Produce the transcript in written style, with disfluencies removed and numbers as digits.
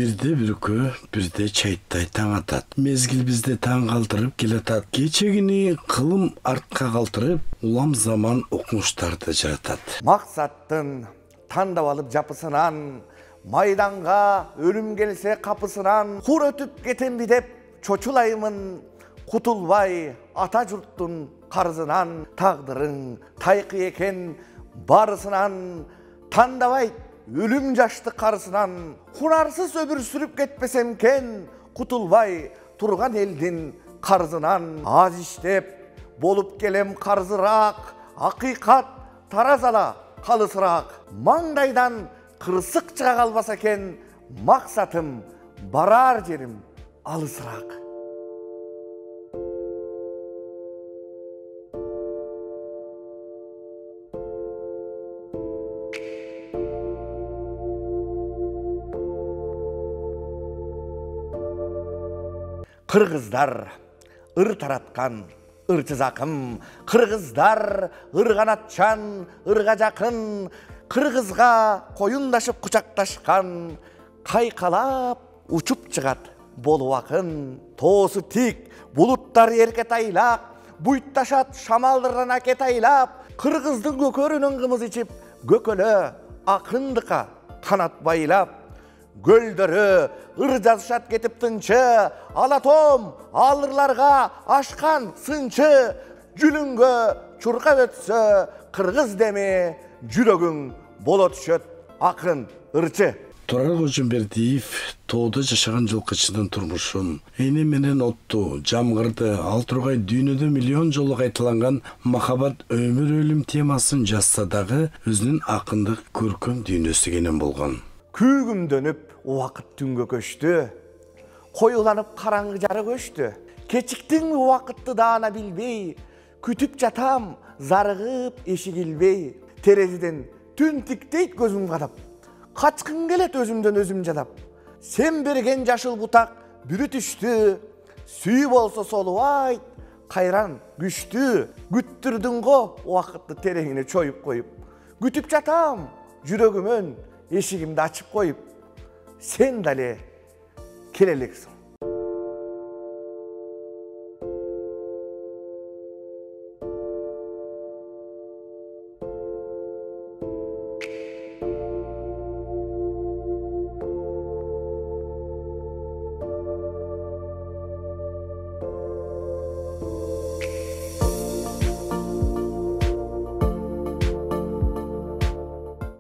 Birde бүркү, birde чайттай таң атат. Мезгил бизде таң калтырып келатат. Кечегини кылым артка калтырып, улам заман окумуштарды жаратат. Максаттын тандап алып жапысынан, майданга өлүм келсе капысынан, кур өтүп кетемби деп чочулаймын, кутулбай ата журттун карызынан. Тагдырың тайкы экен барысынан, тандабайт өлүм жашты карысынан. Кунарсыз өмүр сүрүп кетпесем кен, кутулбай турган элдин карызынан. Аз иштеп болуп келем карызыраак, акыйкат таразала калысыраак. Маңдайдан кырсык чыга калбаса экен, максатым барар жерим алысыраак. Кыргыздар ыр тараткан ырчы закым, кыргыздар ыр канатчан ырга жакын, кыргызга коюндашып кучакташкан, кайкалап учуп чыгат болуп акын. Тоосу тик, булуттар эрке тайлак, буйтташат шамалдырдан акет айлап. Кыргыздын көкөрүнөн кымыз ичип, көкөлө акындыкка канат байлап. Гөлдөрү ыр жазышат кетип тынчы, алатом алырларга ашкан сынчы. Жүлүнгө чуркап өтсө кыргыз деми, жүрөгүң боло түшөт акын ырчы. Турар Кожомбердиев тоодо жашаган жылкычынын турмушун, эне менен отту, жамгырды, ал тургай дүйнөдө миллион жолу кайталанган махабат өмүр өлүм темасын жазса дагы өзүнүн акындык көркөм дүйнөсү кенен болгон. Күйгүмдөнүп убакыт түнгө көчтү, коюланып караңгы жары көчтү. Кечиктин убакытты даана билбей, күтүп жатам зарыгып эшик илбей. Терезеден түн тиктейт көзүм кадап, качкын келет өзүмдөн өзүм жадап. Сен берген жашыл бутак бүрү түштү, сүй болсо солубайт кайран күчтү. Күттүрдүң го убакытты тереңине чоюп коюп, күтүп жатам жүрөгүмөн эшигимди ачып коюп. Сен дале келе элексиң.